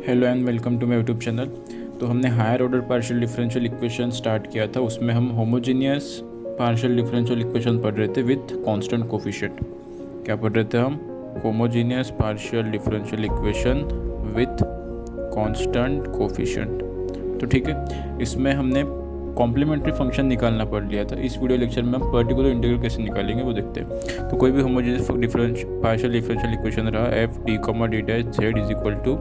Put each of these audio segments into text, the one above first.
Hello and welcome to my YouTube channel. तो हमने higher order partial differential equation start किया था। उसमें हम होमोजीनियस पार्शियल डिफरेंशियल इक्वेशन पढ़ रहे थे विथ कांस्टेंट कोफिशिएंट। क्या पढ़ रहे थे हम? Homogeneous partial differential equation with constant coefficient. तो ठीक है, इसमें हमने कॉम्प्लीमेंट्री फंक्शन निकालना पड़ लिया था। इस वीडियो लेक्चर में हम पर्टिकुलर इंटीग्रल कैसे निकालेंगे वो देखते हैं। तो कोई भी होमोजेनियस पार्शियल डिफरेंशियल इक्वेशन रहा F D comma D dash Z is equal to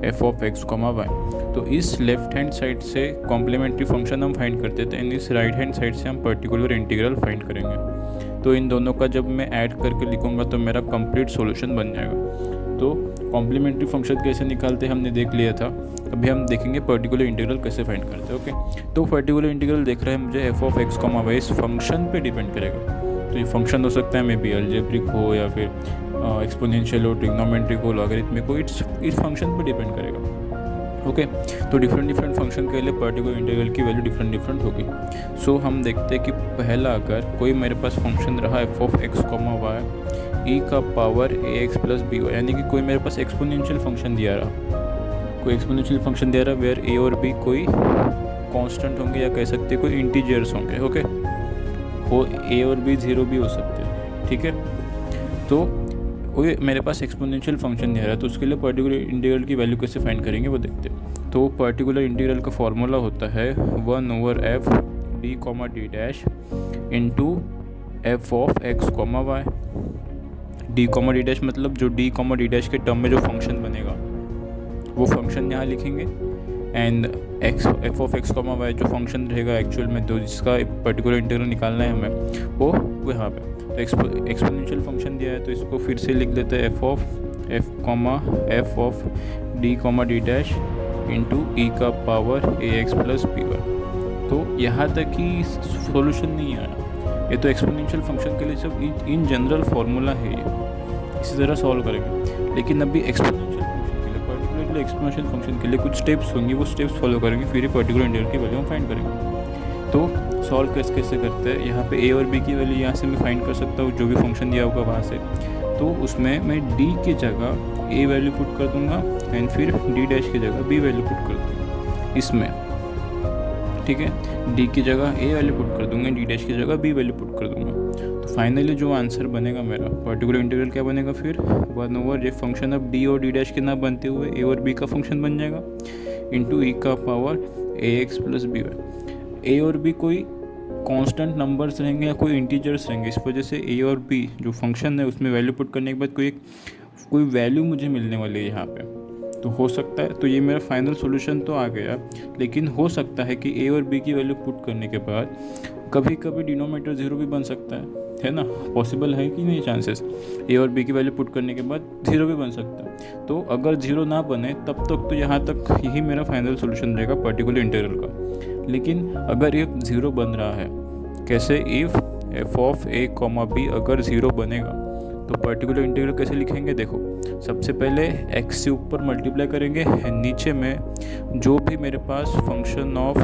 F of x comma Y. तो इस लेफ्ट हैंड साइड से कॉम्प्लीमेंट्री फंक्शन हम फाइंड करते थे एंड इस राइट हैंड साइड से हम पर्टिकुलर इंटीग्रल फाइंड करेंगे। तो इन दोनों का जब मैं ऐड करके लिखूंगा तो मेरा कंप्लीट सॉल्यूशन बन जाएगा। तो कॉम्प्लीमेंट्री फंक्शन कैसे निकालते हमने देख लिया था। अभी हम देखेंगे पर्टिकुलर इंटीग्रल कैसे फाइंड करते हैं। ओके, तो पर्टिकुलर इंटीग्रल देख रहे हैं मुझे F of x comma Y इस फंक्शन पे डिपेंड करेगा। तो ये फंक्शन हो सकता है मे बी अलजेब्रिक हो या फिर एक्सपोनेंशियल हो, ट्रिग्नोमेट्रिक हो, लॉगरिथमिक हो, इस फंक्शन पे डिपेंड करेगा। ओके, तो डिफरेंट फंक्शन के लिए पर्टिकुलर इंटीग्रल की वैल्यू डिफरेंट होगी। सो हम देखते हैं कि पहला अगर कोई मेरे पास फंक्शन रहा F of x comma Y E का power A x plus B Y, यानी कि कोई मेरे पास एक्सपोनेंशियल फंक्शन दिया रहा वेयर ए और बी कोई कांस्टेंट होंगे या कह सकते हैं कोई इंटीजर्स होंगे। ओके, वो ए और बी जीरो भी हो सकते हैं। ठीक है, तो कोई मेरे पास एक्सपोनेंशियल फंक्शन दिया रहा है तो उसके लिए पर्टिकुलर इंटीग्रल की वैल्यू कैसे फाइंड करेंगे वो देखते हैं। तो पर्टिकुलर इंटीग्रल का फॉर्मूला होता है 1/f D comma D dash into F of x comma Y. D comma D dash मतलब जो डी कॉमा डी डैश के टर्म में जो फंक्शन बनेगा वो फंक्शन यहाँ लिखेंगे and F of x comma Y जो फंक्शन रहेगा एक्चुअल में, तो जिसका पर्टिकुलर इंटीग्रल निकालना है हमें वो यहाँ पे। तो एक्सपोनेंशियल फंक्शन दिया है तो इसको फिर से लिख देते हैं F of D comma D dash into ई का power A x plus B Y. तो यहाँ तक ही सॉल्यूशन नहीं आया। ये तो एक्सपोनेंशियल फंक्शन के लिए सब इन जनरल फार्मूला है, ये इसी तरह सॉल्व करेंगे। लेकिन अभी एक्सपोनेंशियल फंक्शन के लिए पर्टिकुलरली एक्सपोनेंशियल फंक्शन के लिए कुछ स्टेप्स होंगे, वो स्टेप्स फॉलो करेंगे, फिर ये पर्टिकुलर इंटीग्रल की वैल्यू हम फाइंड करेंगे। तो सॉल्व कैसे करते हैं, यहाँ पे ए और बी की वैल्यू यहाँ से मैं फाइंड कर सकता हूँ जो भी फंक्शन दिया होगा वहाँ से। तो उसमें मैं डी की जगह ए वैल्यू पुट कर दूँगा एंड फिर डी डैश की जगह बी वैल्यू पुट कर दूँगा इसमें। ठीक है, डी की जगह ए वैल्यू पुट कर दूंगा, डी डैश की जगह बी वैल्यू पुट कर दूंगा। तो फाइनली जो आंसर बनेगा मेरा पर्टिकुलर इंटीग्रल क्या बनेगा फिर 1/, ये फंक्शन अब डी और डी डैश के ना बनते हुए ए और बी का फंक्शन बन जाएगा इंटू ई का power A x plus B Y. ए और बी कोई कांस्टेंट नंबर्स रहेंगे या कोई इंटीजर्स रहेंगे, इस वजह से ए और बी जो फंक्शन है उसमें वैल्यू पुट करने के बाद कोई वैल्यू मुझे मिलने वाली है यहाँ पे। तो हो सकता है, तो ये मेरा फाइनल सॉल्यूशन तो आ गया, लेकिन हो सकता है कि ए और बी की वैल्यू पुट करने के बाद कभी कभी डिनोमिनेटर जीरो भी बन सकता है ना। पॉसिबल है कि नहीं चांसेस, ए और बी की वैल्यू पुट करने के बाद जीरो भी बन सकता है। तो अगर जीरो ना बने तब तक तो यहाँ तक यही मेरा फाइनल सॉल्यूशन रहेगा पर्टिकुलर इंटीग्रल का। लेकिन अगर ये जीरो बन रहा है, कैसे, if F of A comma B अगर ज़ीरो बनेगा तो पर्टिकुलर इंटीग्रल कैसे लिखेंगे देखो। सबसे पहले x से ऊपर मल्टीप्लाई करेंगे, नीचे में जो भी मेरे पास function of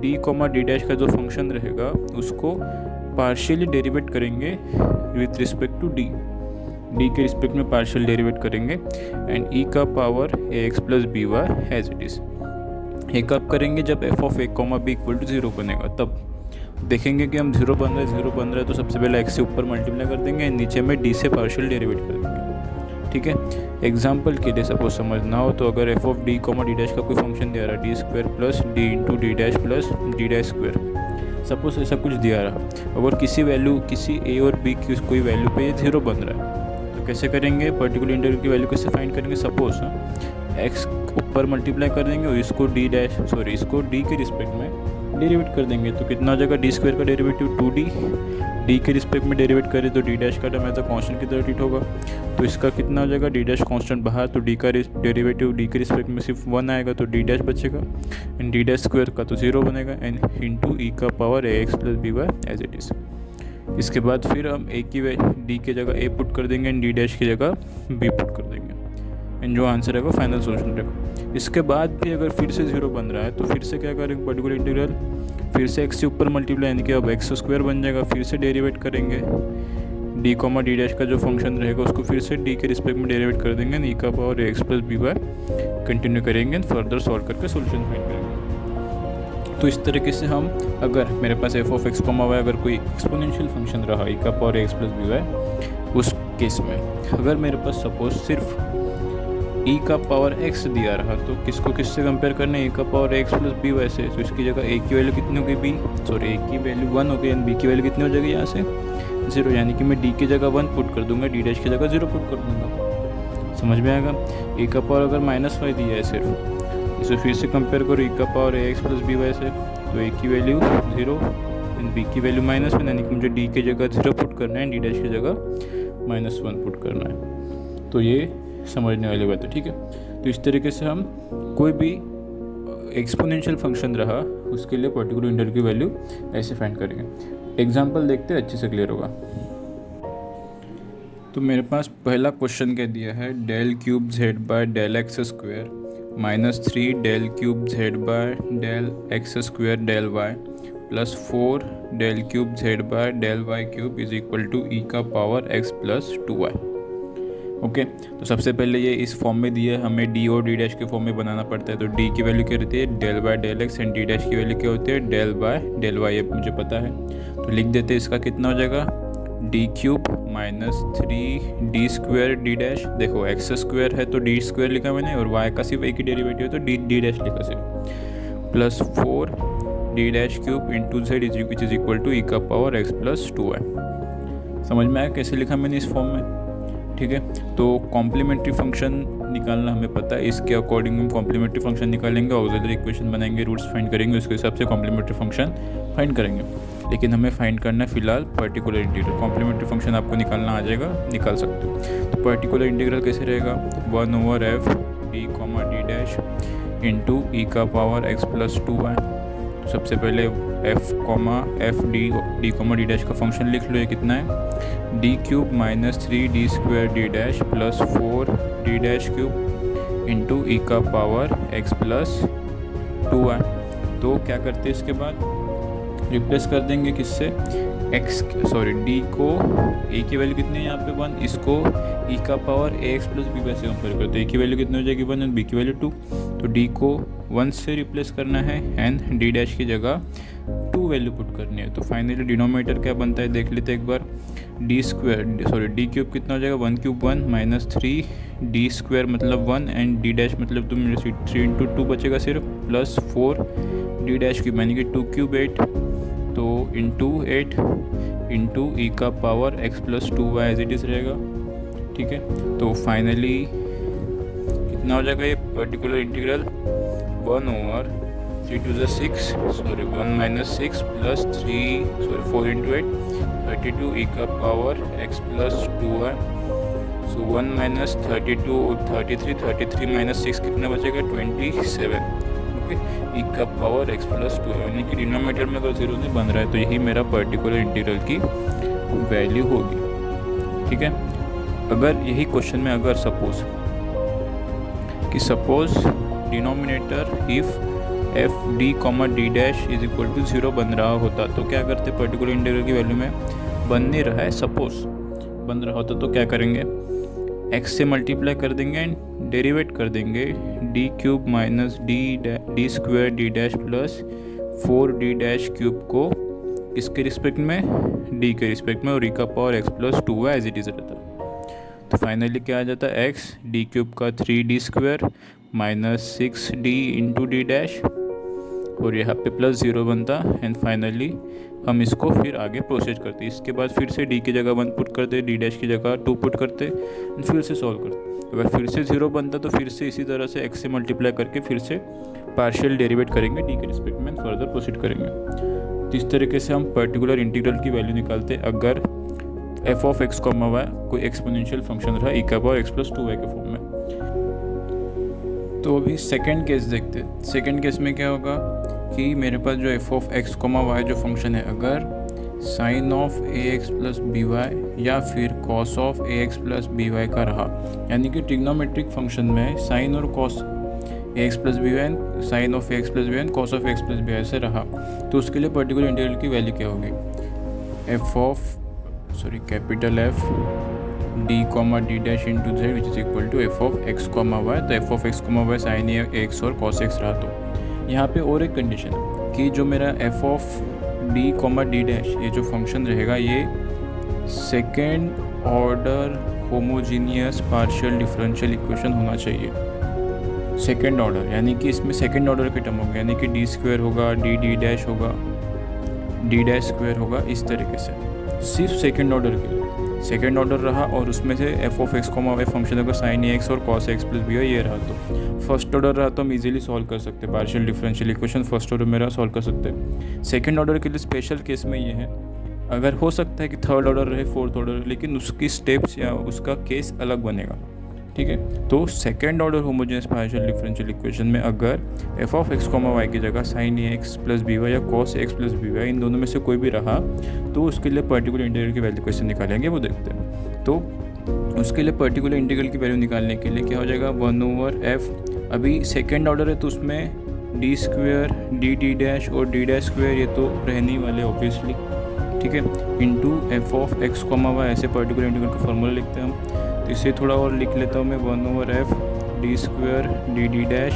d comma D dash का जो फंक्शन रहेगा उसको पार्शियली डेरिवेट करेंगे विथ रिस्पेक्ट टू d के रिस्पेक्ट में पार्शियल डेरिवेट करेंगे एंड e का power A x plus B Y as it is. ये कब करेंगे? जब F of A comma B equal to zero बनेगा, तब देखेंगे कि हम जीरो बन रहा है तो सबसे पहले x से ऊपर मल्टीप्लाई कर देंगे, नीचे में d से पार्शियल डेरिवेट कर देंगे। ठीक है, एग्जांपल के लिए सपोज समझना हो तो अगर F of D comma D dash का कोई फंक्शन दिया रहा D square plus D into D dash plus D dash square, suppose ऐसा कुछ दिया रहा, अगर किसी ए और बी की कोई वैल्यू पे ये जीरो बन रहा है तो कैसे करेंगे? पर्टिकुलर इंटीग्रल की वैल्यू कैसे फाइंड करेंगे? सपोज x ऊपर मल्टीप्लाई कर देंगे और इसको इसको d के रिस्पेक्ट में डेरिवेट कर देंगे। तो कितना हो जाएगा? डी स्क्वायर का डेरिवेटिव 2d, डी के रिस्पेक्ट में डेरिवेट करें तो डी डैश का टर्म है तो कांस्टेंट की तरह ट्रीट होगा। तो इसका कितना हो जाएगा? डी डैश कांस्टेंट बाहर, तो डी का डेरिवेटिव डी के रिस्पेक्ट में सिर्फ 1 आएगा तो डी डैश बचेगा एंड डी डैश स्क्वायर का तो 0 बनेगा एंड इंटू ई का power A x plus B Y as it is. इसके बाद फिर हम ए की डी की जगह ए पुट कर देंगे एंड डी डैश की जगह बी पुट कर देंगे एंड जो आंसर रहेगा फाइनल सॉल्यूशन रहेगा। इसके बाद भी अगर फिर से जीरो बन रहा है तो फिर से क्या करेंगे? पर्टिकुलर इंटीग्रल फिर से x से ऊपर मल्टीप्लाई, यानी कि अब एक्स स्क्वायर बन जाएगा, फिर से डेरिवेट करेंगे डी कॉमा डी डैश का जो फंक्शन रहेगा उसको फिर से डी के रिस्पेक्ट में डेरिवेट कर देंगे, ई का power x plus B y continue करेंगे, फर्दर सॉल्व करके सोल्यूशन फाइंड करेंगे। तो इस तरीके से हम, अगर मेरे पास f of x comma Y अगर कोई एक्सपोनेंशियल फंक्शन रहा ई का power x plus B y, उस केस में अगर मेरे पास सपोज सिर्फ ई का पावर एक्स दिया रहा तो किसको किससे कंपेयर करना है, ई का power x plus B Y से। तो इसकी जगह ए की वैल्यू कितनी होगी, ए की वैल्यू 1 हो गई एंड बी की वैल्यू कितनी हो जाएगी यहाँ से 0, यानी कि मैं डी की जगह 1 पुट कर दूंगा, डी डैश की जगह 0 पुट कर दूंगा। समझ में आएगा। ए का पावर अगर -5 दिया है सिर्फ, इसे फिर से कंपेयर करो ई का power x plus B Y से, तो ए की वैल्यू 0 एंड बी की वैल्यू -1, यानी कि मुझे डी की जगह 0 पुट करना है, डी डैश की जगह -1 पुट करना है। तो ये समझने वाली बात है, ठीक है। तो इस तरीके से हम कोई भी एक्सपोनेंशियल फंक्शन रहा उसके लिए पर्टिकुलर इंटीग्रल की वैल्यू ऐसे फाइंड करेंगे। एग्जांपल देखते हैं, अच्छे से क्लियर होगा। तो मेरे पास पहला क्वेश्चन कह दिया है del cube z by del x square -3 del cube z by del x square del y +4 del cube z by del y cube is equal to e का power x plus 2y। Okay, तो सबसे पहले ये इस form में दिया है, हमें डी और डी डैश के फॉर्म में बनाना पड़ता है। तो डी की वैल्यू क्या रहती है, del by del X, and D dash की वैल्यू क्या होती है, डेल बाय डेल वाई। ये मुझे पता है, तो लिख देते हैं इसका कितना हो जाएगा, D cube -3 D square D dash. देखो एक्स स्क्वायर है तो डी स्क्वायर लिखा मैंने, और वाई का सिर्फ एक ही डेरिवेटिव है तो डी डैश लिखा सिर्फ, +4 D dash cube into z which is equal to e का पावर एक्स प्लस 2y। समझ में आया कैसे लिखा मैंने इस फॉर्म में, ठीक है। तो कॉम्प्लीमेंट्री फंक्शन निकालना हमें पता है, इसके अकॉर्डिंग हम कॉम्प्लीमेंट्री फंक्शन निकालेंगे, ऑक्सिलरी इक्वेशन बनाएंगे, रूट्स फाइंड करेंगे, उसके हिसाब से कॉम्प्लीमेंट्री फंक्शन फाइंड करेंगे। लेकिन हमें फाइंड करना है फिलहाल पर्टिकुलर इंटीग्रल। कॉम्प्लीमेंट्री फंक्शन आपको निकालना आ जाएगा, निकाल सकते हो। तो पर्टिकुलर इंटीग्रल कैसे रहेगा, 1/f D comma D dash into ई का पावर एक्स प्लस 2y। तो सबसे पहले f D comma D dash का फंक्शन लिख लो, ये कितना है, D cube -3 D square D dash +4 D dash cube into ई का पावर एक्स प्लस 2y। तो क्या करते हैं इसके बाद, रिप्लेस कर देंगे किससे, डी को ए की वैल्यू कितनी है यहाँ पे 1, इसको ई का power A x plus B Y से कंपेयर करते हैं। ए की वैल्यू कितनी हो जाएगी 1 एंड बी की वैल्यू 2, तो डी को 1 से रिप्लेस करना है एंड डी डैश की जगह 2 वैल्यू पुट करनी है। तो फाइनली डिनोमिनेटर क्या बनता है देख लेते हैं एक बार, डी क्यूब कितना हो जाएगा, 1 क्यूब 1 -3 डी स्क्वायर मतलब 1 एंड डी डैश मतलब तुम 3 इंटू 2 बचेगा सिर्फ, +4 डी डैश क्यूब यानी कि 2 क्यूब 8, तो इंटू 8 इंटू ई का power x plus 2y as it is रहेगा, ठीक है। तो फाइनली कितना हो जाएगा ये पर्टिकुलर इंटीग्रल, 1/3 + 4 इंटू 8 32 ई का पावर एक्स प्लस 2y। सो 1 - 32 33 - 6 कितना बचेगा 27, ओके, ई का पावर एक्स प्लस 2 यानी कि डिनोमिनेटर में अगर 0 नहीं बन रहा है तो यही मेरा पर्टिकुलर इंटीग्रल की वैल्यू होगी, ठीक है। अगर यही क्वेश्चन में अगर suppose denominator if F D comma D dash is equal to 0 बन रहा होता तो क्या करते, पर्टिकुलर इंटीग्रल की वैल्यू में बन नहीं रहा है, सपोज बन रहा होता तो क्या करेंगे, x से मल्टीप्लाई कर देंगे एंड डेरिवेट कर देंगे, D cube D square D dash +4 D dash cube को किसके रिस्पेक्ट में, डी के रिस्पेक्ट में, और ई का power x plus 2y as it is रहता। तो फाइनली क्या आ जाता है, x डी क्यूब का 3d square -6d into D dash, और यहाँ पे +0 बनता, एंड फाइनली हम इसको फिर आगे प्रोसेस करते। इसके बाद फिर से डी की जगह 1 पुट करते, डी डैश की जगह 2 पुट करते, एंड फिर से सॉल्व करते। अगर फिर से 0 बनता तो फिर से इसी तरह से x से मल्टीप्लाई करके फिर से पार्शियल डेरिवेट करेंगे डी के रिस्पेक्ट में, फर्दर प्रोसीड करेंगे। तो इस तरीके से हम पर्टिकुलर इंटीग्रल की वैल्यू निकालते अगर F of x comma Y कोई एक्सपोनेंशियल फंक्शन रहा ई का पावर एक्स प्लस 2y के फॉर्म में। तो अभी सेकेंड केस देखते हैं। सेकेंड केस में क्या होगा कि मेरे पास जो F of x comma Y जो फंक्शन है, अगर sine of A x plus B Y या फिर cos of A x plus B Y का रहा, यानी कि ट्रिग्नोमेट्रिक फंक्शन में साइन और cos A x plus B Y, sine of A x plus B Y, cos of x plus B Y से रहा, तो उसके लिए पर्टिकुलर इंटीग्रल की वैल्यू क्या होगी, capital F D comma D dash into z which is equal to F of x comma Y. तो f of x comma y sine x और कॉस एक्स रहा। तो यहाँ पे और एक कंडीशन है कि जो मेरा F of D comma D dash ये जो फंक्शन रहेगा ये second order homogeneous partial differential equation होना चाहिए। सेकेंड ऑर्डर यानी कि इसमें सेकेंड ऑर्डर के टर्म होंगे, यानी कि डी स्क्वायर होगा, डी डैश होगा, डी डैश स्क्वायर होगा, इस तरीके से सिर्फ सेकेंड ऑर्डर के लिए सेकेंड ऑर्डर रहा। और उसमें से F of x comma Y function होगा साइन एक्स और कॉस एक्स प्लस बी ये रहा। तो फर्स्ट ऑर्डर रहा तो हम इजीली सॉल्व कर सकते हैं, partial differential equation first order मेरा सॉल्व कर सकते हैं। सेकेंड ऑर्डर के लिए स्पेशल केस में ये है, अगर हो सकता है कि थर्ड ऑर्डर रहे, फोर्थ ऑर्डर, लेकिन उसकी स्टेप्स या उसका केस अलग बनेगा, ठीक है। तो second order homogeneous partial differential equation में अगर F of x comma y की जगह sine x plus B Y या cos x plus B y इन दोनों में से कोई भी रहा तो उसके लिए पर्टिकुलर इंटीग्रल की वैल्यू कैसे निकालेंगे वो देखते हैं। तो उसके लिए पर्टिकुलर इंटीग्रल की वैल्यू निकालने के लिए क्या हो जाएगा, 1/f। अभी सेकेंड ऑर्डर है तो उसमें डी स्क्वेयर डी डैश और डी डैश स्क्वेयर ये तो रहने ही वाले ऑब्वियसली, ठीक है, into F of x comma Y ऐसे पर्टिकुलर इंटीग्रल का फॉर्मूला लिखते हैं हम। तो इसे थोड़ा और लिख लेता हूँ मैं, 1/f D square D dash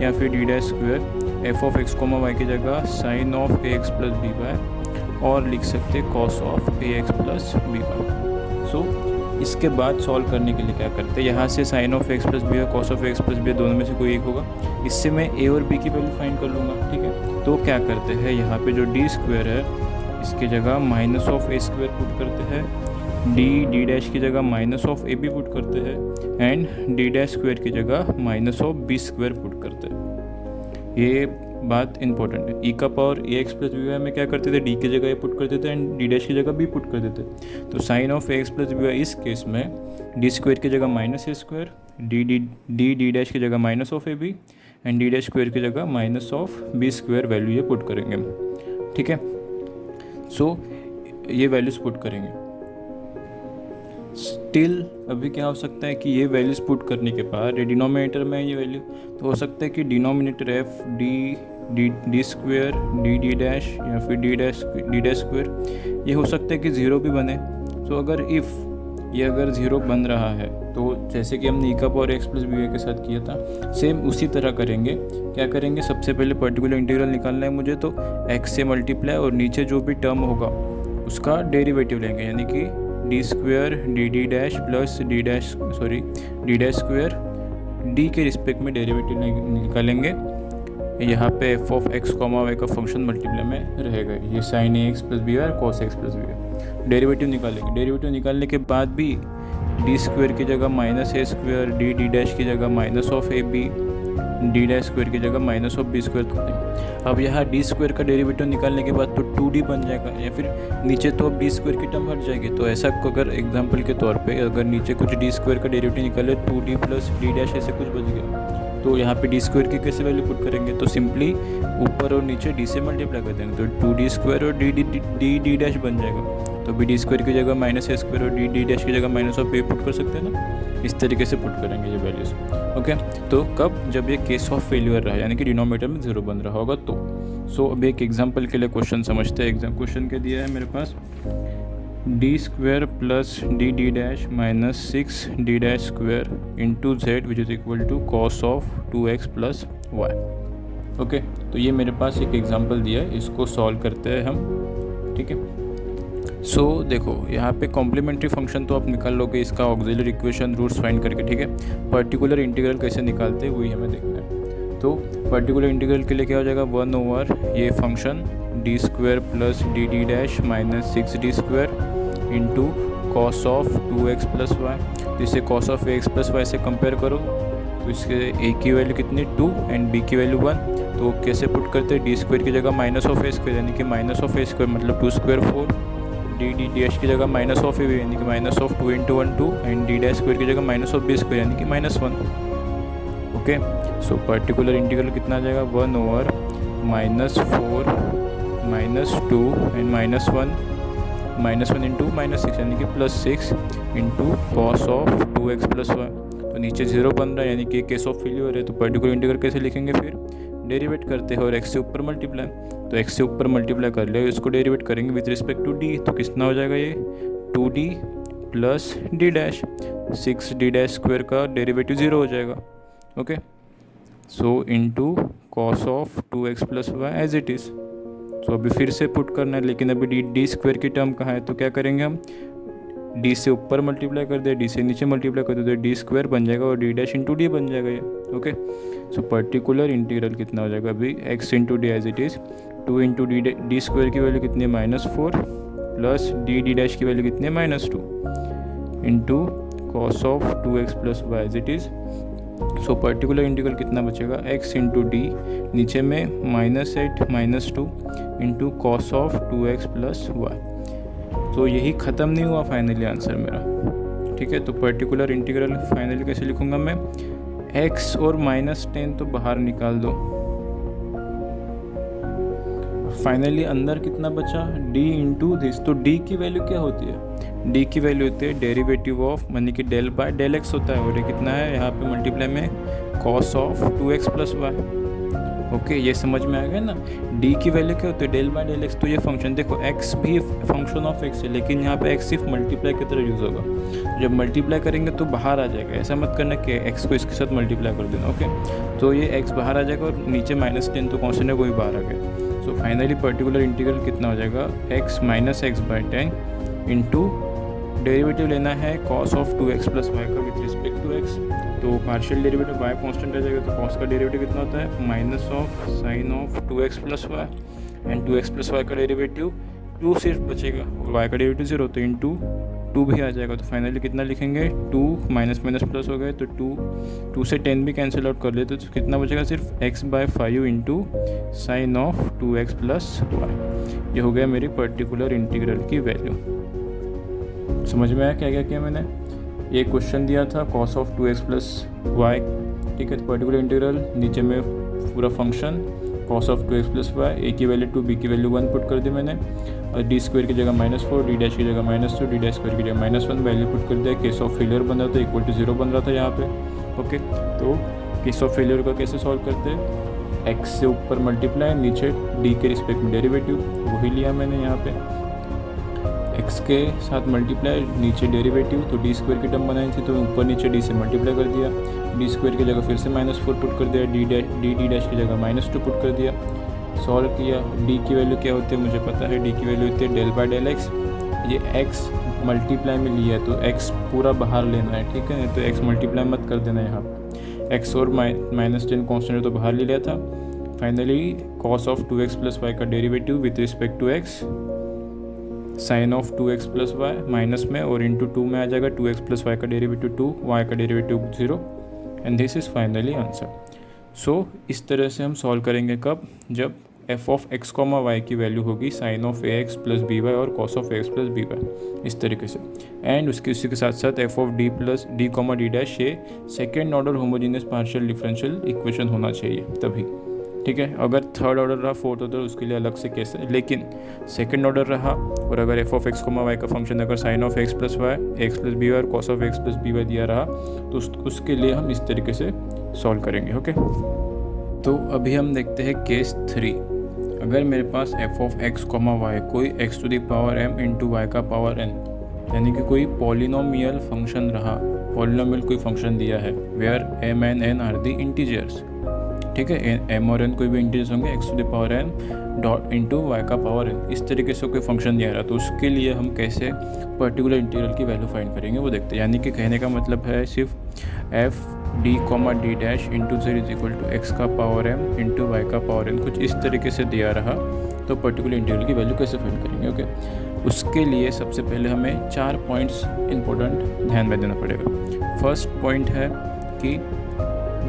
या फिर D dash square f of x comma y की जगह sine of A x plus B y और लिख सकते cos of A x plus B y. So इसके बाद सॉल्व करने के लिए क्या करते हैं, यहाँ से sine of x plus B Y cos of x plus B दोनों में से कोई एक होगा, इससे मैं ए और बी की वैल्यू फाइंड कर लूँगा, ठीक है। तो क्या करते हैं, यहाँ पे जो डी स्क्वेयर है इसकी जगह minus of A square put करते हैं, डी डैश की जगह minus of A B put करते हैं एंड डी डैश स्क्वायर की जगह minus of B square put करते हैं। ये बात इंपॉर्टेंट है। ई का power A x plus B Y में क्या करते थे, डी की जगह ए पुट करते थे एंड डी डैश की जगह बी पुट करते थे। तो sine of A x plus B Y इस केस में डी स्क्वायर की जगह minus A square, D dash की जगह minus of A B and D dash square की जगह minus of B square value ये पुट करेंगे, ठीक है। सो ये वैल्यूज़ पुट करेंगे। स्टिल अभी क्या हो सकता है कि ये वैल्यूज़ पुट करने के बाद डिनोमिनेटर में ये वैल्यू तो हो सकता है कि denominator F D square D dash या फिर डी डैश स्क्वेयर ये हो सकता है कि ज़ीरो भी बने। तो अगर ये अगर ज़ीरो बन रहा है तो जैसे कि हमने ई का power x plus B Y के साथ किया था सेम उसी तरह करेंगे। क्या करेंगे, सबसे पहले पर्टिकुलर इंटीग्रल निकालना है मुझे, तो एक्स से मल्टीप्लाई और नीचे जो भी टर्म होगा उसका डेरिवेटिव लेंगे, यानी कि D square D dash plus D dash square D के रिस्पेक्ट में डेरिवेटिव निकालेंगे। यहाँ पे F of x comma Y का फंक्शन मल्टीप्लाई में रहेगा, ये sine x plus B Y cos x plus B Y. Derivative निकालेंगे, डेरिवेटिव निकालने के बाद भी डी स्क्वेयर की जगह minus A square, D dash की जगह minus of A B, D dash square की जगह माइनस ऑफ बी स्क्वेयर करेंगे। अब यहाँ डी स्क्वेयर का डेरिवेटिव निकालने के बाद तो 2d बन जाएगा या फिर नीचे तो बी स्क्वेयर की टर्म हट जाएगी। तो ऐसा अगर एग्जांपल के तौर पे अगर नीचे कुछ डी स्क्वेयर का डेरिवेटिव निकाले 2d प्लस डी डैश ऐसे कुछ बच गया, तो यहाँ पे डी स्क्वेयर की कैसे वैल्यू पुट करेंगे, तो सिंपली ऊपर और नीचे डी से मल्टीप्लाई कर देंगे तो 2d स्क्वायर और डी डैश बन जाएगा। तो बी डी स्क्वायर की जगह माइनस ए स्क्वायर और डी डैश की जगह माइनस ऑफ ए पुट कर सकते हैं ना, इस तरीके से पुट करेंगे ये वैल्यूज़, ओके। तो कब, जब ये केस ऑफ फेलियर रहा यानी कि डिनोमिनेटर में ज़ीरो बन रहा होगा तो। सो अब एक एग्जांपल के लिए क्वेश्चन समझते हैं। क्वेश्चन क्या दिया है मेरे पास, D square plus D dash minus 6d dash square into z which is equal to cos of 2x plus Y, okay. तो ये मेरे पास एक एग्जांपल दिया है, इसको सॉल्व करते हैं हम, ठीक है। सो देखो यहाँ पे कॉम्प्लीमेंट्री फंक्शन तो आप निकाल लोगे, इसका ऑक्सिलरी इक्वेशन रूट्स फाइंड करके, ठीक है। पर्टिकुलर इंटीग्रल कैसे निकालते हैं वही हमें देखना है। तो पर्टिकुलर इंटीग्रल के लिए क्या हो जाएगा, 1 ये function D square plus D dash minus 6d square into cos of 2x plus Y. तो इसे cos of x plus Y से कंपेयर करो तो इसके ए की वैल्यू कितनी 2 एंड बी की वैल्यू 1। तो कैसे पुट करते हैं, डी स्क्वायर की जगह माइनस ऑफ ए स्क्वायर यानी कि माइनस ऑफ ए स्क्वायर मतलब 2 स्क्वायर 4, डी डैश की जगह माइनस ऑफ ए यानी कि minus of 2 into 1 2 and D dash square की जगह माइनस ऑफ बी स्क्वायर यानी कि -1, ओके। सो पर्टिकुलर इंटीग्रल कितना आ जाएगा, 1/-4 -2 एंड -1 इंटू -6 यानी कि +6 into cos of 2x plus Y. तो नीचे 0 बन रहा है यानी कि केस ऑफ फेलियर है। तो पर्टिकुलर इंटीग्रल कैसे लिखेंगे, फिर डेरिवेट करते हैं और x से ऊपर मल्टीप्लाई, तो x से ऊपर मल्टीप्लाई कर लिया, इसको डेरिवेट करेंगे विद रिस्पेक्ट टू d। तो कितना हो जाएगा ये 2d plus D dash, 6d dash square का डेरिवेटिव 0 हो जाएगा। Okay, so into cos of 2x plus Y as it is. तो अभी फिर से पुट करना है, लेकिन अभी डी स्क्वायर की टर्म कहाँ है, तो क्या करेंगे हम, डी से ऊपर मल्टीप्लाई कर दे, डी से नीचे मल्टीप्लाई कर दे, तो डी स्क्वायर बन जाएगा और डी डैश इंटू डी बन जाएगा ये। ओके, सो पर्टिकुलर इंटीग्रल कितना हो जाएगा अभी, X into D as it is, 2 into D square की वैल्यू कितनी है -4 प्लस डी डैश की वैल्यू कितनी है -2 into cos of 2x plus Y as it is. So particular integral कितना बचेगा, x इंटू डी, नीचे में -8 -2 into cos of 2x plus Y. तो यही ख़त्म नहीं हुआ फाइनली आंसर मेरा। ठीक है, तो पर्टिकुलर इंटीग्रल फाइनली कैसे लिखूंगा मैं, x और -10 तो बाहर निकाल दो, फाइनली अंदर कितना बचा, d इंटू दिस। तो d की वैल्यू क्या होती है, d की वैल्यू होती है डेरिवेटिव ऑफ, मानी कि डेल बाय डेल x होता है, और ये कितना है यहाँ पे मल्टीप्लाई में cos of 2x plus Y. Okay, ये समझ में आ गया ना। d की वैल्यू क्या होती है, डेल बाय डेल x। तो ये फंक्शन देखो, x भी फंक्शन ऑफ x है, लेकिन यहाँ पे x सिर्फ मल्टीप्लाई की तरह यूज़ होगा। जब मल्टीप्लाई करेंगे तो बाहर आ जाएगा, ऐसा मत करना कि x को इसके साथ मल्टीप्लाई कर देना। ओके, तो ये x बाहर आ जाएगा और नीचे -10 तो कॉन्स्टेंट है वो भी बाहर आ गया। सो फाइनली पर्टिकुलर इंटीग्रल कितना हो जाएगा, x minus X by 10 into derivative लेना है cos of 2x plus Y का विथ रिस्पेक्ट टू x। तो पार्शियल डेरिवेटिव y कांस्टेंट रह जाएगा, तो कॉस का डेरिवेटिव कितना होता है, minus of sine of 2x plus Y and 2x plus Y का डेरिवेटिव 2 सिर्फ बचेगा और y का डेरिवेटिव 0, तो इंटू 2 भी आ जाएगा। तो फाइनली कितना लिखेंगे, 2 माइनस माइनस प्लस हो गए, तो 2 से 10 भी कैंसिल आउट कर लेते, तो कितना बचेगा, सिर्फ x by 5 into sine of 2x plus Y. ये हो गया मेरी पर्टिकुलर इंटीग्रल की वैल्यू। समझ में आया क्या क्या किया मैंने। ये क्वेश्चन दिया था cos of 2x plus Y, ठीक है, पर्टिकुलर इंटीग्रल, नीचे में पूरा function cos of 2x plus y, a की वैल्यू 2, बी की वैल्यू 1 पुट कर दी मैंने, और डी स्क्वायर की जगह -4, डी डैश की जगह -2, डी डैश स्क्वायर की जगह -1 वैल्यू पुट कर दिया। केस ऑफ फेलियर बन रहा था, इक्वल टू 0 बन रहा था यहाँ पे। ओके, तो केस ऑफ फेलियर का कैसे सॉल्व करते हैं, x से ऊपर मल्टीप्लाई, नीचे d के रिस्पेक्ट में डेरिवेटिव, वही लिया मैंने यहाँ पे, x के साथ मल्टीप्लाई, नीचे डेरिवेटिव, तो डी स्क्वायर की टर्म बनाई थी तो ऊपर नीचे d से मल्टीप्लाई कर दिया, डी स्क्वायर की जगह फिर से -4 पुट कर दिया, डी डैश की जगह -2 पुट कर दिया, सॉल्व किया। d की वैल्यू क्या होती है मुझे पता है, d की वैल्यू होती है डेल बाय डेल x। ये x मल्टीप्लाई में लिया है तो x पूरा बाहर लेना है, ठीक है, तो x मल्टीप्लाई मत कर देना यहाँ पे, x और -10 कॉन्स्टेंट तो बाहर ले लिया था। Finally cos of 2x plus Y का derivative with respect to x, sine of 2x plus y minus में और इंटू 2 में आ जाएगा, 2x प्लस वाई का डेरिवेटिव 2, y का derivative 0, and this is finally answer. So इस तरह से हम सॉल्व करेंगे कब, जब f of x comma y की वैल्यू होगी sine of ax plus B y और cos of ax plus B Y, इस तरीके से। एंड उसी के साथ साथ f of d plus d comma D dash, ये second order homogeneous partial differential equation होना चाहिए तभी, ठीक है। अगर थर्ड ऑर्डर रहा, फोर्थ ऑर्डर, उसके लिए अलग से केस है, लेकिन सेकंड ऑर्डर रहा और अगर F of x comma y का फंक्शन अगर sine of x plus y, x plus B y और cos of x plus B y दिया रहा, तो उसके लिए हम इस तरीके से सॉल्व करेंगे। ओके, तो अभी हम देखते हैं केस 3। अगर मेरे पास f of x comma y कोई x to the power m into Y का पावर n, यानी कि कोई पॉलिनोमियल फंक्शन रहा, पॉलिनोमियल कोई फंक्शन दिया है where m and n are the integers, ठीक है, m और n कोई भी इंटीजर्स होंगे, x to the power n dot into Y का पावर n, इस तरीके से कोई फंक्शन दिया रहा, तो उसके लिए हम कैसे पर्टिकुलर इंटीग्रल की वैल्यू फाइंड करेंगे वो देखते हैं। यानी कि कहने का मतलब है सिर्फ F D comma D dash into z is equal to X का पावर m इंटू वाई का पावर n, कुछ इस तरीके से दिया रहा, तो पर्टिकुलर इंटीग्रल की वैल्यू कैसे फाइंड करेंगे। ओके, उसके लिए सबसे पहले हमें 4 पॉइंट्स इंपॉर्टेंट ध्यान में देना पड़ेगा। फर्स्ट पॉइंट है कि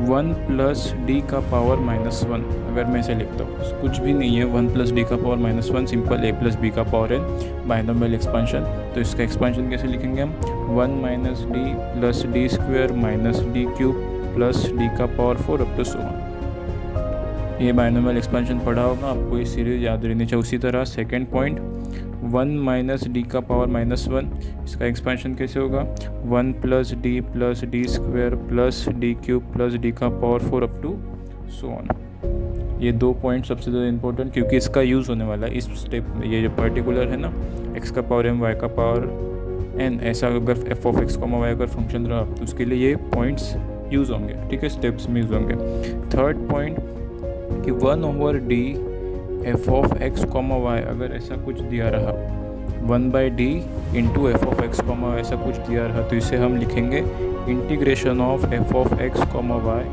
1 प्लस डी का पावर -1, अगर मैं इसे लिखता हूँ, कुछ भी नहीं है, 1 प्लस डी का power -1, simple a plus b का पावर n, बाइनोमियल एक्सपेंशन। तो इसका एक्सपेंशन कैसे लिखेंगे हम, 1 minus D plus D square minus D cube plus D का power 4 up to so on. ये बाइनोमियल एक्सपेंशन पढ़ा होगा आपको, ये सीरीज याद रहनी चाहिए। उसी तरह सेकेंड पॉइंट 1 माइनस डी का पावर -1, इसका एक्सपेंशन कैसे होगा, 1 plus D square plus D cube plus D का power 4 up to so on. ये 2 पॉइंट सबसे ज़्यादा इंपॉर्टेंट, क्योंकि इसका यूज़ होने वाला है इस स्टेप में। ये जो पर्टिकुलर है ना, x का पावर m, y का पावर एंड ऐसा अगर F of x comma Y अगर फंक्शन रहा तो उसके लिए ये पॉइंट्स यूज़ होंगे, ठीक है, स्टेप्स में यूज़ होंगे। थर्ड पॉइंट कि 1/d F of x comma Y अगर ऐसा कुछ दिया रहा 1/d into F of x comma Y ऐसा कुछ दिया रहा तो इसे हम लिखेंगे integration of F of x comma Y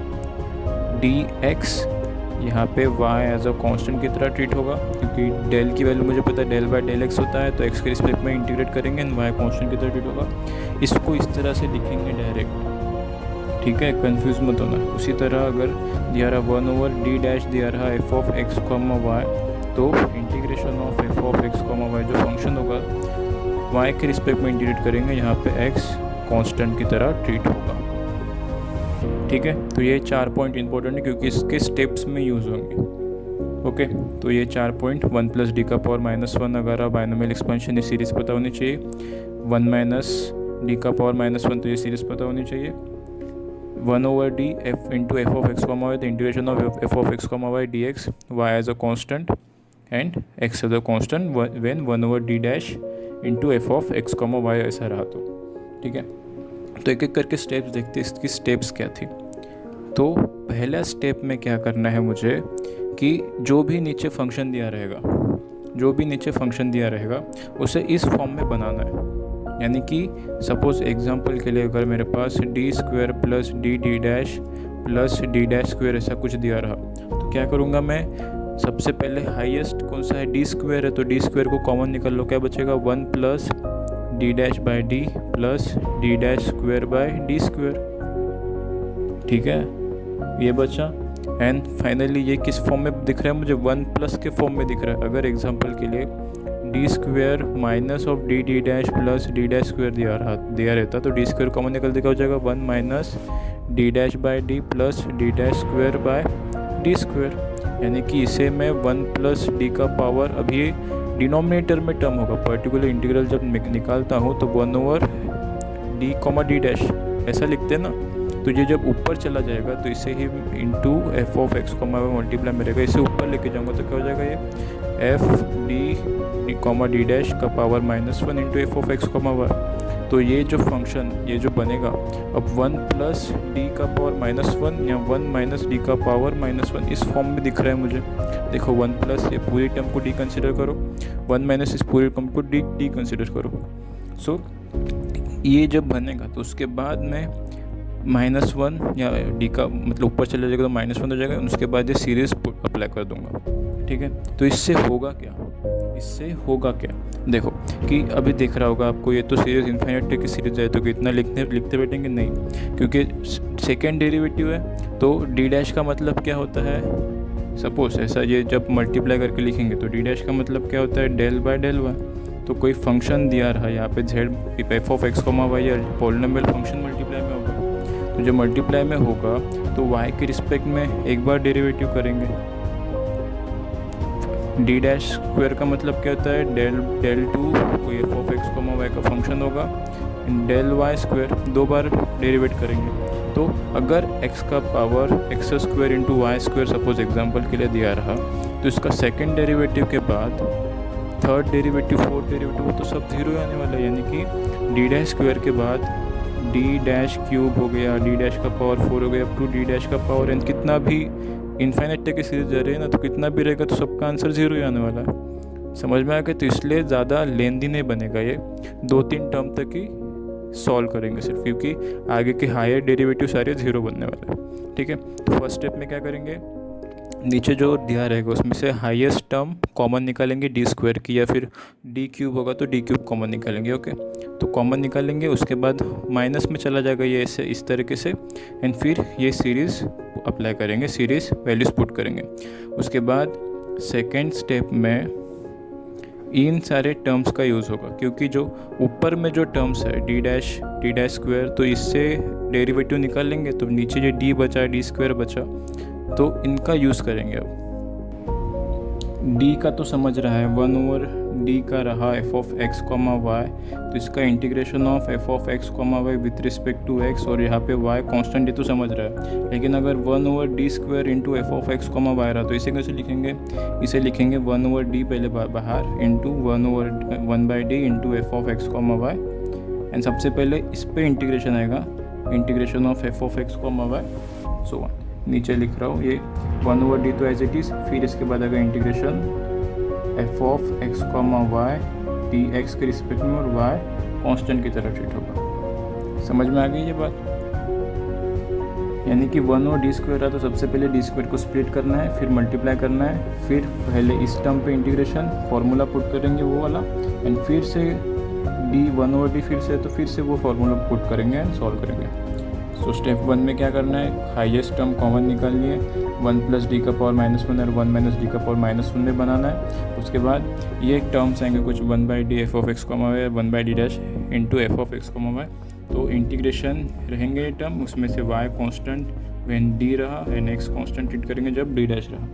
D X. यहाँ पे y एज अ कांस्टेंट की तरह ट्रीट होगा क्योंकि डेल की वैल्यू मुझे पता है डेल बाय डेल एक्स होता है, तो x के रिस्पेक्ट में इंटीग्रेट करेंगे एंड y कांस्टेंट की तरह ट्रीट होगा। इसको इस तरह से लिखेंगे डायरेक्ट, ठीक है, कंफ्यूज मत होना। उसी तरह अगर दिया रहा 1/d डैश दिया रहा F of x comma Y तो integration of F of x comma Y जो फंक्शन होगा y के रिस्पेक्ट में इंटीग्रेट करेंगे, यहाँ पे x कांस्टेंट की तरह ट्रीट होगा, ठीक है। तो ये 4 पॉइंट इंपॉर्टेंट है क्योंकि इसके स्टेप्स में यूज़ होंगे, ओके। तो ये 4 पॉइंट 1 + d का पावर -1 अगर बाइनोमियल एक्सपेंशन ये सीरीज़ पता होनी चाहिए, 1 - d का पावर -1 तो ये सीरीज़ पता होनी चाहिए, 1/d f into F of x comma Y the integration of F of x comma Y D x, Y as a constant and X as a constant when 1/d dash into F of x comma Y ऐसा रहा तो, ठीक है। तो एक एक करके steps देखते हैं इसकी स्टेप्स क्या थी। तो पहला स्टेप में क्या करना है मुझे कि जो भी नीचे फंक्शन दिया रहेगा उसे इस फॉर्म में बनाना है। यानी कि सपोज़ एग्जांपल के लिए अगर मेरे पास d² + d dash plus d dash square ऐसा कुछ दिया रहा तो क्या करूँगा मैं, सबसे पहले हाईएस्ट कौन सा है, d² है, तो d² को कॉमन निकाल लो, क्या बचेगा 1 + d dash by d plus d dash square by d square, ठीक है, ये बचा। एंड फाइनली ये किस फॉर्म में दिख रहा है मुझे, 1+ के फॉर्म में दिख रहा है। अगर एग्जांपल के लिए d² minus of d dash plus d dash square दिया रहता तो d स्क्वायर कॉमन निकल देगा, हो जाएगा 1 - d dash by d plus d dash square by d square. यानी कि इसे मैं 1 + d का पावर, अभी डिनोमिनेटर में टर्म होगा, पर्टिकुलर इंटीग्रल जब निकालता हूँ तो 1/d, d डैश ऐसा लिखते हैं ना, तो ये जब ऊपर चला जाएगा तो इसे ही into F of x comma y multiply में रहेगा, इसे ऊपर लेके जाऊँगा तो क्या हो जाएगा, ये f d डैश का power -1 into F of x comma Y. तो ये जो फंक्शन ये जो बनेगा अब 1 + d का पावर -1 या 1 - d का पावर -1 इस फॉर्म में दिख रहा है मुझे। देखो 1+ ये पूरी टर्म को d कंसिडर करो, 1 - इस पूरे टर्म को d कंसिडर करो। सो ये जब बनेगा तो उसके बाद में -1 या d का मतलब ऊपर चला जाएगा तो -1 हो जाएगा, उसके बाद ये सीरीज़ अप्लाई कर दूंगा, ठीक है। तो इससे होगा क्या, देखो कि अभी देख रहा होगा आपको, ये तो सीरीज़ इन्फिनिटी की सीरीज़ है तो कितना लिखते बैठेंगे नहीं, क्योंकि सेकेंड डेरिवेटिव है तो d डैश का मतलब क्या होता है, सपोज ऐसा ये जब मल्टीप्लाई करके लिखेंगे तो d डैश का मतलब क्या होता है, डेल बाय डेल वाई। तो कोई फंक्शन दिया रहा यहाँ पे z F of x comma Y या पॉलिनोमियल फंक्शन मल्टीप्लाई में होगा, तो जब मल्टीप्लाई में होगा तो y के रिस्पेक्ट में एक बार डेरिवेटिव करेंगे। d डैश स्क्वायर का मतलब क्या होता है, डेल टू कोई F of x comma Y का फंक्शन होगा, डेल वाई स्क्वायर 2 बार डेरिवेट करेंगे। तो अगर x का power x² into Y square suppose example के लिए दिया रहा तो इसका सेकेंड डेरिवेटिव के बाद थर्ड डेरिवेटिव, फोर्थ डेरिवेटिव तो सब 0 आने वाला है। यानी कि d डैश स्क्वायर के बाद d डैश क्यूब हो गया, d डैश का पावर 4 हो गया, अप टू d डैश का पावर n, कितना भी इन्फिनिट की सीरीज जा रही है ना, तो कितना भी रहेगा तो सबका आंसर 0 ही आने वाला है। समझ में आ गया, तो इसलिए ज़्यादा लेंदी नहीं बनेगा, ये 2-3 टर्म तक ही सॉल्व करेंगे सिर्फ, क्योंकि आगे के हायर डेरिवेटिव सारे 0 बनने वाले हैं, ठीक है। तो फर्स्ट स्टेप में क्या करेंगे, नीचे जो दिया रहेगा उसमें से हाईएस्ट टर्म कॉमन निकालेंगे d स्क्वायर की, या फिर d क्यूब होगा तो d क्यूब कॉमन निकालेंगे, ओके। तो कॉमन निकालेंगे, उसके बाद माइनस में चला जाएगा ये ऐसे इस तरीके से, एंड फिर ये सीरीज़ अप्लाई करेंगे, सीरीज़ वैल्यूज पुट करेंगे। उसके बाद सेकेंड स्टेप में इन सारे टर्म्स का यूज़ होगा, क्योंकि जो ऊपर में जो टर्म्स है d डैश स्क्वायर, तो इससे डेरिवेटिव निकाल लेंगे तो नीचे जो d बचा, d स्क्वायर बचा, तो इनका यूज़ करेंगे। अब d का तो समझ रहा है, 1/d का रहा F of x comma Y, तो इसका integration of F of x comma y with respect to x, और यहाँ पे y कांस्टेंट ये तो समझ रहा है। लेकिन अगर 1/d square into F of x comma y रहा तो इसे कैसे लिखेंगे, इसे लिखेंगे 1/d पहले बाहर into 1/d into F of x comma y and सबसे पहले इस पे इंटीग्रेशन आएगा, integration of F of x comma y so on. नीचे लिख रहा हूँ ये 1/d तो एज इट इज़, फिर इसके बाद आएगा integration f of x comma Y D x के रिस्पेक्ट में, और वाई कांस्टेंट की तरह ट्रीट होगा। समझ में आ गई ये बात? यानी कि 1/d² है तो सबसे पहले d² को स्प्लिट करना है, फिर मल्टीप्लाई करना है, फिर पहले इस टर्म पे इंटीग्रेशन फार्मूला पुट करेंगे वो वाला, एंड फिर से d 1/d फिर से, तो फिर से वो फार्मूला पुट करेंगे एंड सॉल्व करेंगे। सो स्टेप 1 में क्या करना है, हाईएस्ट टर्म कॉमन निकालनी है, 1 + d का पावर -1 और 1 - d का पावर -1 में बनाना है। उसके बाद ये टर्म्स आएंगे कुछ 1/d F of x comma y, 1/d dash into F of x comma Y, तो इंटीग्रेशन रहेंगे ये टर्म, उसमें से y कांस्टेंट व्हेन d रहा एंड x कांस्टेंट ट्रीट करेंगे जब d डैश रहा,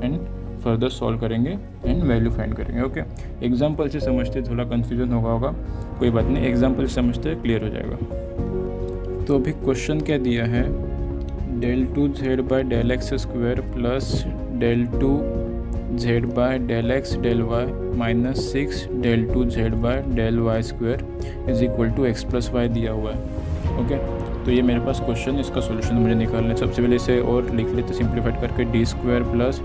एंड फर्दर सॉल्व करेंगे एंड वैल्यू फाइंड करेंगे। ओके, एग्जांपल से समझते थोड़ा कन्फ्यूजन होगा, कोई बात नहीं, एग्जांपल से समझते क्लियर हो जाएगा। तो अभी क्वेश्चन क्या दिया है, del2z/del x² plus del2z/del x/del y minus 6 del2z/del y² is equal to x + y दिया हुआ है। ओके, तो ये मेरे पास क्वेश्चन, इसका सोल्यूशन मुझे निकालना है। सबसे पहले इसे और लिख लेते सिंप्लीफाइड करके, d² plus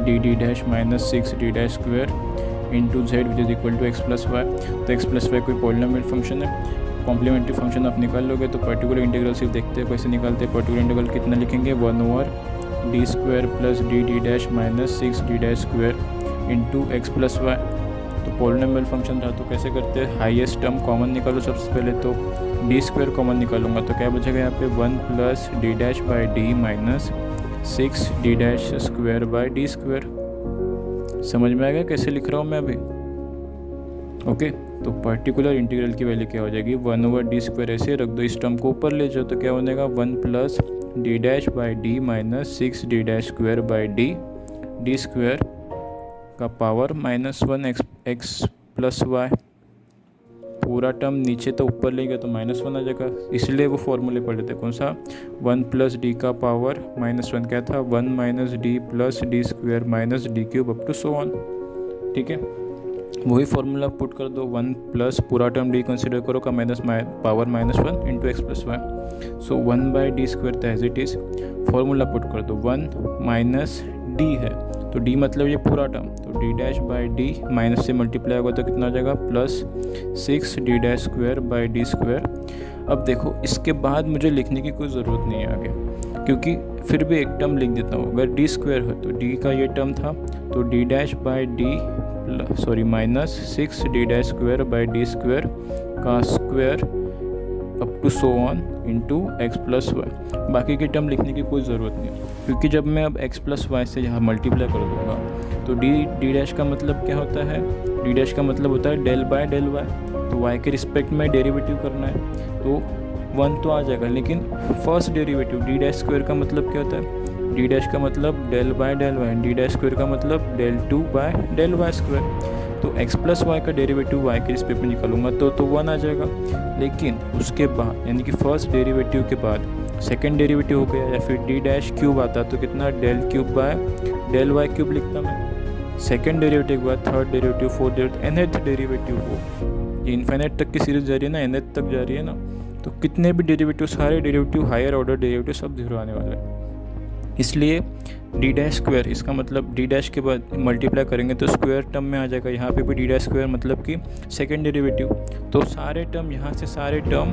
dd dash minus 6d² into z which is equal to x + y। तो x + y कोई पॉलिनोमियल फंक्शन है, कॉम्प्लीमेंट्री फंक्शन आप निकाल लोगे। तो पर्टिकुलर इंटीग्रल सिर्फ देखते हैं कैसे निकालते हैं। पर्टिकुलर इंटीग्रल कितना लिखेंगे, 1/d² plus dd dash minus 6d² into x + y। तो पॉलिनोमियल फंक्शन था तो कैसे करते हैं, हाईएस्ट टर्म कॉमन निकालो सबसे पहले, तो d² कॉमन निकालूंगा तो क्या बचेगा यहाँ पे 1 + d' d माइनस 6d'² समझ में आ गया कैसे लिख रहा हूँ मैं अभी? ओके, तो पर्टिकुलर इंटीग्रल की वैल्यू क्या हो जाएगी, 1/d² ऐसे रख दो, इस टर्म को ऊपर ले जाओ तो क्या बनेगा 1 + d' माइनस 6d'² d² का पावर -1 x + y। पूरा टर्म नीचे तो ऊपर ले गया तो -1 आ जाएगा, इसलिए वो फॉर्मूले पढ़ लेते, कौन सा, 1 + d का पावर -1 क्या था, 1 - d plus d² minus d³ up to so on. ठीक है, वही फार्मूला पुट कर दो, 1 प्लस पूरा टर्म d कंसिडर करो का power -1 into x + y। So 1/d² था as it is, formula put कर दो, 1 - d है तो d मतलब ये पूरा टर्म, तो d' माइनस से मल्टीप्लाई होगा तो कितना हो जाएगा प्लस 6d' d²। अब देखो इसके बाद मुझे लिखने की कोई ज़रूरत नहीं है आगे, क्योंकि फिर भी एक टर्म लिख देता हूँ। अगर d² है तो d का ये टर्म था तो d' माइनस 6d' d² का square up to so on into x + y। बाकी के टर्म लिखने की कोई ज़रूरत नहीं, क्योंकि जब मैं अब x + y से यहाँ मल्टीप्लाई कर दूँगा तो d' का मतलब क्या होता है, d' का मतलब होता है del/del y। तो y के रिस्पेक्ट में डेरिवेटिव करना है तो 1 तो आ जाएगा, लेकिन फर्स्ट डेरिवेटिव d' का मतलब क्या होता है, d' का मतलब del/del y, d' का मतलब del2/del y²। तो x + y का डेरिवेटिव y के रिस्पेक्ट में निकालूंगा तो 1 आ जाएगा, लेकिन उसके बाद यानी कि फर्स्ट डेरिवेटिव के बाद सेकंड डेरिवेटिव हो गया, या फिर d' आता तो कितना del3/del y³ लिखता मैं। सेकंड डेरिवेटिव के बाद third derivative, fourth derivative, nth derivative हो, ये इन्फिनिट तक की सीरीज जा रही है ना, nth तक जा रही है ना, तो कितने भी डेरिवेटिव, सारे डेरिवेटिव हायर ऑर्डर डेरिवेटिव सब 0 आने वाले हैं। इसलिए d'², इसका मतलब d' के बाद मल्टीप्लाई करेंगे तो स्क्वायर टर्म में आ जाएगा, यहाँ पे भी d' मतलब कि सेकंड डेरिवेटिव, तो सारे टर्म यहाँ से सारे टर्म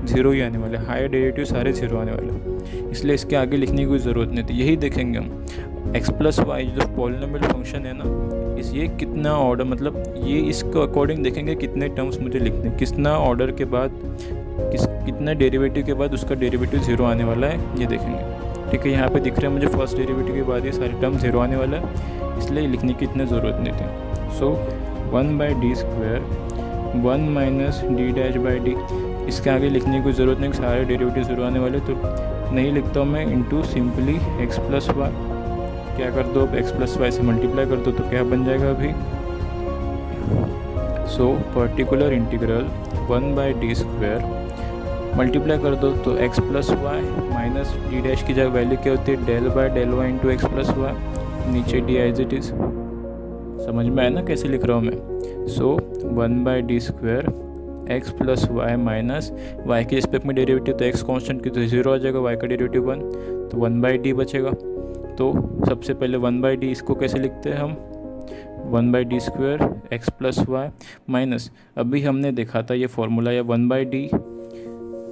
0 ही आने वाले, हायर डेरिवेटिव सारे 0 आने वाले, इसलिए इसके आगे लिखने की कोई ज़रूरत नहीं थी। यही देखेंगे हम x + y जो पॉलिनोमियल फंक्शन है ना, इस ये कितना ऑर्डर, मतलब ये इसको अकॉर्डिंग देखेंगे कितने टर्म्स मुझे लिखने, कितना ऑर्डर के बाद कितना डेरिवेटिव के बाद उसका डेरिवेटिव 0 आने वाला है, ये देखेंगे। ठीक है, यहाँ पे दिख रहा है मुझे फर्स्ट डेरिवेटिव के बाद ये सारे टर्म 0 आने वाला है, इसलिए लिखने की इतनी ज़रूरत नहीं थी। सो 1/d², 1 - d'/d, इसके आगे लिखने की कोई ज़रूरत नहीं, सारे डेरिवेटिव 0 आने वाले, तो नहीं लिखता हूँ मैं, इंटू सिंपली x + y। क्या कर दो, अब x + y से मल्टीप्लाई कर दो तो क्या बन जाएगा अभी, सो पर्टिकुलर इंटीग्रल 1/d² मल्टीप्लाई कर दो तो x + y माइनस d' की जगह वैल्यू क्या होती है, del/del y into x + y, नीचे d एज इट इज़। समझ में आया ना कैसे लिख रहा हूँ मैं। So 1/d², x plus y minus y के रिस्पेक्ट में डेरिवेटिव, तो एक्स कांस्टेंट की तो 0 आ जाएगा, वाई का डेरिवेटिव 1, तो 1/d बचेगा। तो सबसे पहले 1/d इसको कैसे लिखते हैं हम, 1/d² x plus y minus, अभी हमने देखा था ये फॉर्मूला या 1/d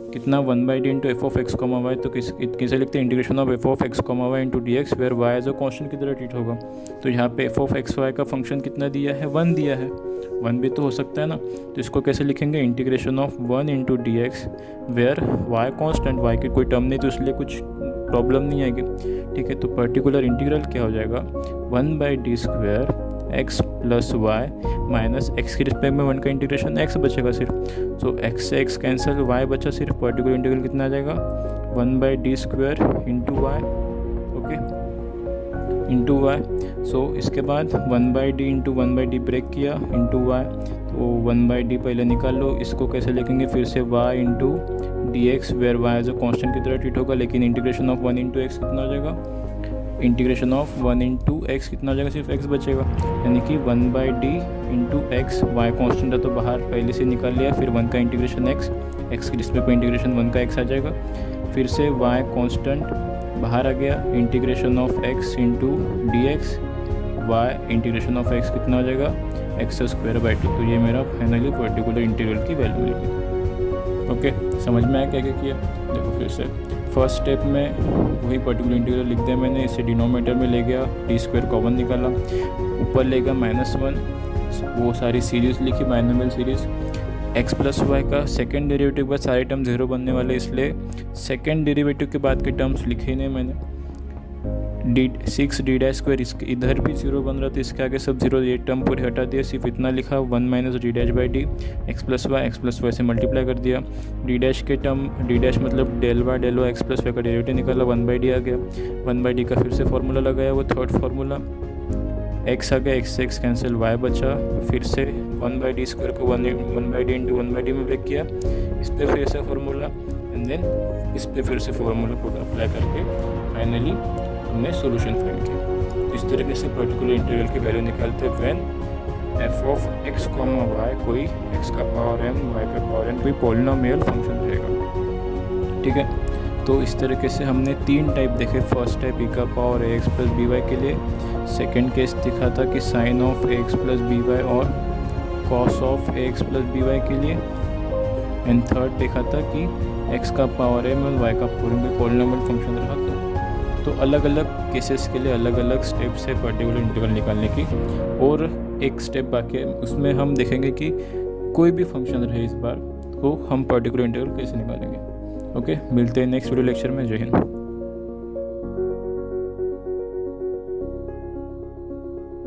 कितना 1/d into F of x comma Y, तो किसे लिखते हैं integration of F of x comma y into d x where y as a constant की तरह ट्रीट होगा। तो यहाँ पे एफ ऑफ एक्स वाई का फंक्शन कितना दिया है, 1 दिया है, 1 भी तो हो सकता है ना, तो इसको कैसे लिखेंगे integration of 1 into d x where y constant, y की कोई टर्म नहीं तो इसलिए कुछ प्रॉब्लम नहीं आएगी। ठीक है, तो पर्टिकुलर इंटीग्रल क्या हो जाएगा 1/d² x plus y minus x के रिस्पेक्ट में 1 का इंटीग्रेशन एक्स बचेगा सिर्फ, तो एक्स से एक्स कैंसिल, वाई बचा सिर्फ, पर्टिकुलर इंटीग्रल कितना आ जाएगा 1/d² into y, okay into y. So इसके बाद 1/d इंटू 1/d ब्रेक किया इंटू वाई, तो 1/d पहले निकाल लो, इसको कैसे लिखेंगे फिर से y into d x where y as a constant की तरह ट्रीट होगा, लेकिन इंटीग्रेशन ऑफ 1 इंटू एक्स कितना हो जाएगा, इंटीग्रेशन ऑफ 1 इंटू एक्स कितना हो जाएगा, सिर्फ x बचेगा, यानी कि 1/d into x, Y constant है तो बाहर पहले से निकाल लिया, फिर 1 का इंटीग्रेशन x की रिस्पेक्ट में इंटीग्रेशन 1 का x आ जाएगा, फिर से y कॉन्स्टेंट बाहर आ गया, integration of x into d x, y integration of x कितना हो जाएगा x²/2, तो ये मेरा फाइनली पर्टिकुलर इंटीग्रल की वैल्यू मिल गई। ओके, समझ में आया क्या क्या किया, देखो फिर से फर्स्ट स्टेप में वही पर्टिकुलर इंटीग्रल लिख दिया मैंने, इसे डिनोमिनेटर में ले गया, d² कॉमन निकाला, ऊपर ले गया -1, वो सारी सीरीज़ लिखी binomial series, x plus Y का सेकेंड डेरिवेटिव के बाद सारे टर्म 0 बनने वाले, इसलिए सेकेंड डेरिवेटिव के बाद के टर्म्स लिखे नहीं मैंने, 6d² इसके इधर भी 0 बन रहा था, इसके आगे सब 0, ये टर्म पूरे हटा दिया, सिर्फ इतना लिखा 1 - d'/d एक्स प्लस वाई से मल्टीप्लाई कर दिया, d' के टर्म d' मतलब del y x plus Y का डेरिवेटिव निकाला, 1/d आ गया, 1/d का फिर से फार्मूला लगाया, वो थर्ड फार्मूला, x आ गया, x से x कैंसिल, y बचा, फिर से 1/d² को 1/d इंटू 1/d में ब्रेक किया, इस पर फिर से फार्मूला, एंड देन इस पर फिर से फार्मूला पूरा अप्लाई करके फाइनली हमने सॉल्यूशन फाइंड किया। इस तरीके से पर्टिकुलर इंटीग्रल की वैल्यू निकालते हैं when f of x comma Y कोई x का पावर m y का पावर n कोई पॉलिनोमियल फंक्शन रहेगा। ठीक है, तो इस तरीके से हमने 3 टाइप देखे, फर्स्ट टाइप e का पावर ax प्लस by के लिए, सेकेंड केस दिखा था कि sine of ax plus by और cos of ax plus by के लिए, एंड थर्ड देखा था कि x का पावर m और y का पावर n कोई पॉलिनोमियल फंक्शन रहा था। तो अलग अलग केसेस के लिए अलग अलग स्टेप्स है पर्टिकुलर इंटीग्रल निकालने की, और एक स्टेप बाकी है, उसमें हम देखेंगे कि कोई भी फंक्शन रहे इस बार को हम पर्टिकुलर इंटीग्रल कैसे निकालेंगे। ओके, मिलते हैं नेक्स्ट वीडियो लेक्चर में। जय हिंद।